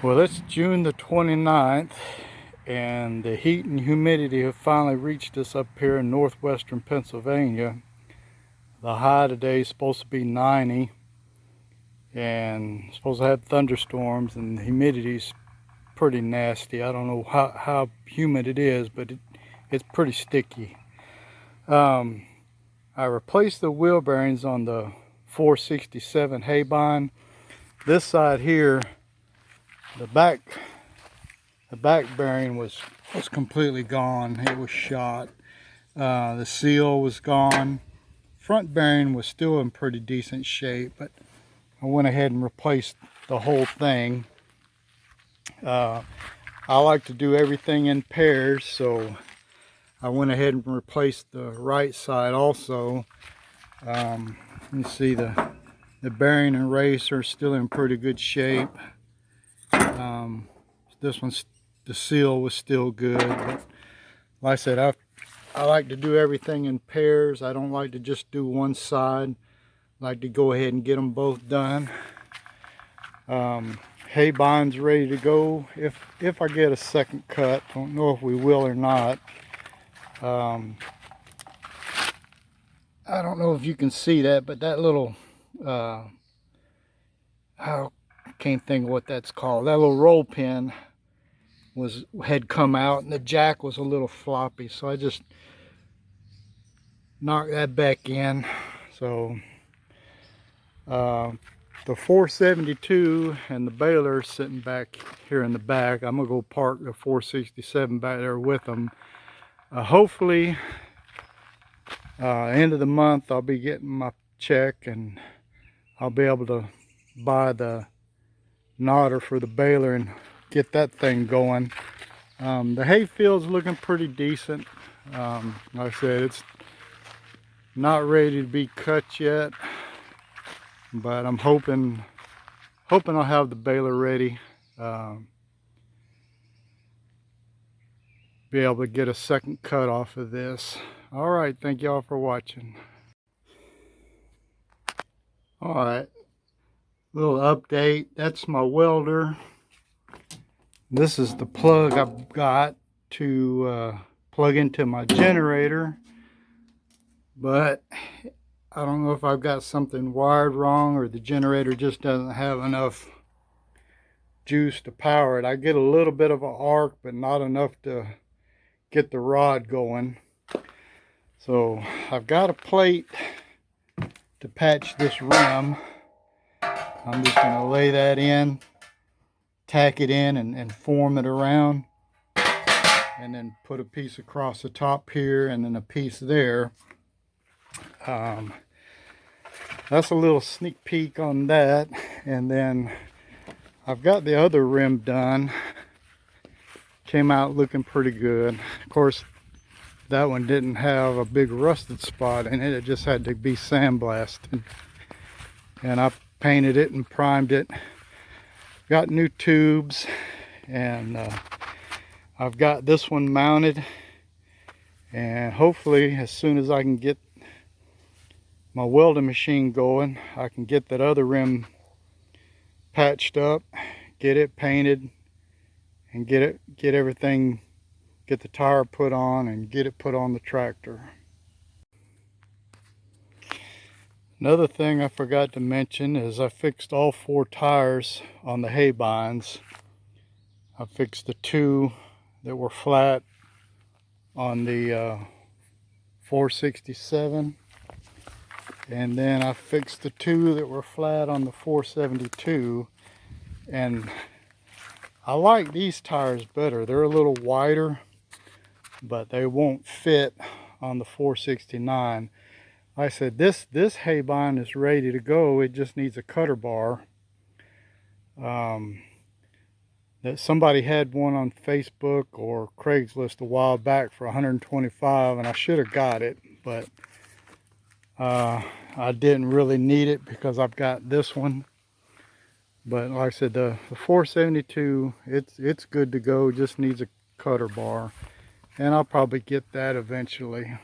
Well, it's June the 29th, and the heat and humidity have finally reached us up here in northwestern Pennsylvania. The high today is supposed to be 90, and supposed to have thunderstorms, and the humidity's pretty nasty. I don't know how humid it is, but it's pretty sticky. I replaced the wheel bearings on the 467 haybine. This side here, the back bearing was completely gone. It was shot. The seal was gone. Front bearing was still in pretty decent shape, but I went ahead and replaced the whole thing. I like to do everything in pairs, so I went ahead and replaced the right side also. You see the bearing and race are still in pretty good shape. This one's, the seal was still good, but like I said, I like to do everything in pairs. I don't like to just do one side. I like to go ahead and get them both done. Haybine's ready to go if I get a second cut. Don't know if we will or not. I don't know if you can see that, but that little I can't think of what that's called. That little roll pin had come out, and the jack was a little floppy, so I just knocked that back in. So the 472 and the baler sitting back here in the back. I'm gonna go park the 467 back there with them. Hopefully end of the month I'll be getting my check, and I'll be able to buy the knotter for the baler and get that thing going. The hay field's looking pretty decent. Like I said, it's not ready to be cut yet, but I'm hoping I'll have the baler ready. Be able to get a second cut off of this. All right, thank y'all for watching. All right, little update. That's my welder. This is the plug I've got to plug into my generator, but I don't know if I've got something wired wrong or the generator just doesn't have enough juice to power it. I get a little bit of an arc, but not enough to get the rod going. So I've got a plate to patch this rim. I'm just going to lay that in, tack it in, and form it around, and then put a piece across the top here and then a piece there. That's a little sneak peek on that. And then I've got the other rim done. Came out looking pretty good. Of course, that one didn't have a big rusted spot in it. It just had to be sandblasted. And I painted it and primed it. Got new tubes, and I've got this one mounted, and hopefully as soon as I can get my welding machine going, I can get that other rim patched up, get it painted, and get everything, get the tire put on and get it put on the tractor. Another thing I forgot to mention is I fixed all 4 tires on the haybines. I fixed the 2 that were flat on the 467, and then I fixed the 2 that were flat on the 472. And I like these tires better. They're a little wider, but they won't fit on the 469. I said this haybine is ready to go. It just needs a cutter bar. That somebody had one on Facebook or Craigslist a while back for $125, and I should have got it, but I didn't really need it because I've got this one. But like I said, the 472, it's good to go. Just needs a cutter bar, and I'll probably get that eventually.